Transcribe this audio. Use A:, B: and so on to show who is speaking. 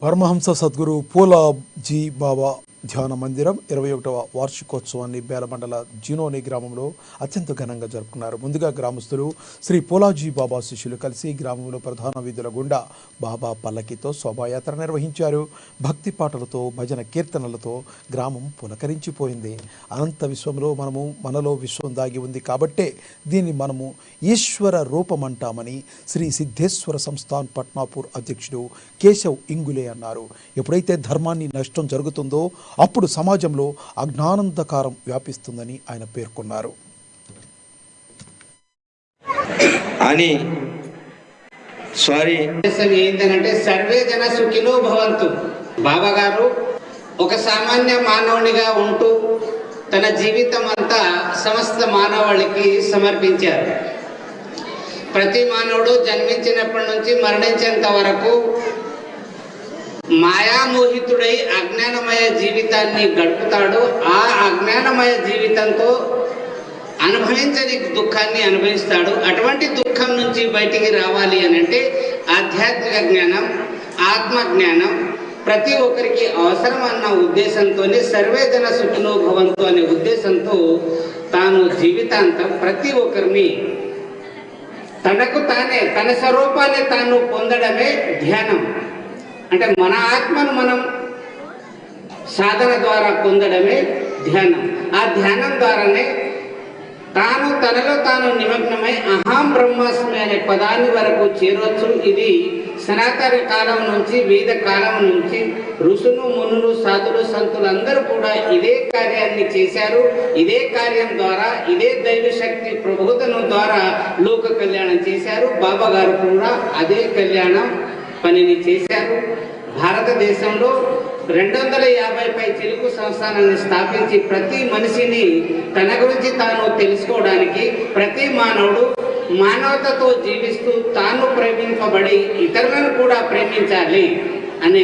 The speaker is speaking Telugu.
A: పరమహంస సద్గురు పూలాజీ బాబా ధ్యాన మందిరం 21వ వార్షికోత్సవాన్ని బేలమండల జినోని గ్రామంలో అత్యంత ఘనంగా జరుపుకున్నారు. ముందుగా గ్రామస్తులు శ్రీ పూలాజీ బాబా శిష్యులు కలిసి గ్రామంలో ప్రధాన వీధుల గుండా బాబా పల్లకితో శోభాయాత్ర నిర్వహించారు. భక్తి పాటలతో భజన కీర్తనలతో గ్రామం పులకరించిపోయింది. అనంత విశ్వంలో మనలో విశ్వం దాగి ఉంది కాబట్టే దీన్ని మనము ఈశ్వర రూపమంటామని శ్రీ సిద్ధేశ్వర సంస్థాన్ పట్నాపూర్ అధ్యక్షుడు కేశవ్ ఇంగులే అన్నారు. ఎప్పుడైతే ధర్మాన్ని నష్టం జరుగుతుందో అప్పుడు సమాజంలో అజ్ఞానంధకారం వ్యాపిస్తుందని ఆయన పేర్కొన్నారు.
B: ఏంటంటే సర్వే జన సుఖినో భవంతు. బాబా గారు ఒక సామాన్య మానవునిగా ఉంటూ తన జీవితం అంతా సమస్త మానవాళికి సమర్పించారు. ప్రతి మానవుడు జన్మించినప్పటి నుంచి మరణించేంత వరకు మాయామోహితుడై అజ్ఞానమయ జీవితాన్ని గడుపుతాడు. ఆ అజ్ఞానమయ జీవితంతో అనుభవించని దుఃఖాన్ని అనుభవిస్తాడు. అటువంటి దుఃఖం నుంచి బయటికి రావాలి అని అంటే ఆధ్యాత్మిక జ్ఞానం, ఆత్మజ్ఞానం ప్రతి ఒక్కరికి అవసరం అన్న ఉద్దేశంతోనే సర్వే జన సుఖినో భవంతు అనే ఉద్దేశంతో తాను జీవితాంతం ప్రతి ఒక్కరిని తనకు తానే తన స్వరూపాన్ని తాను పొందడమే ధ్యానం. అంటే మన ఆత్మను మనం సాధన ద్వారా పొందడమే ధ్యానం. ఆ ధ్యానం ద్వారానే తాను తనలో తాను నిమగ్నమై అహం బ్రహ్మాస్మి అనే పదాన్ని వరకు చేరవచ్చు. ఇది సనాతన కాలం నుంచి వేద కాలం నుంచి ఋషులు మునులు సాధులు సంతులు అందరూ కూడా ఇదే కార్యాన్ని చేశారు. ఇదే కార్యం ద్వారా ఇదే దైవశక్తి ప్రబోధనం ద్వారా లోక కళ్యాణం చేశారు. బాబా గారు కూడా అదే కళ్యాణం పనిని చేశారు. భారతదేశంలో 250 పై తెలుగు సంస్థానాన్ని స్థాపించి ప్రతి మనిషిని తన గురించి తాను తెలుసుకోవడానికి, ప్రతి మానవుడు మానవతతో జీవిస్తూ తాను ప్రేమింపబడి ఇతరులను కూడా ప్రేమించాలి అనే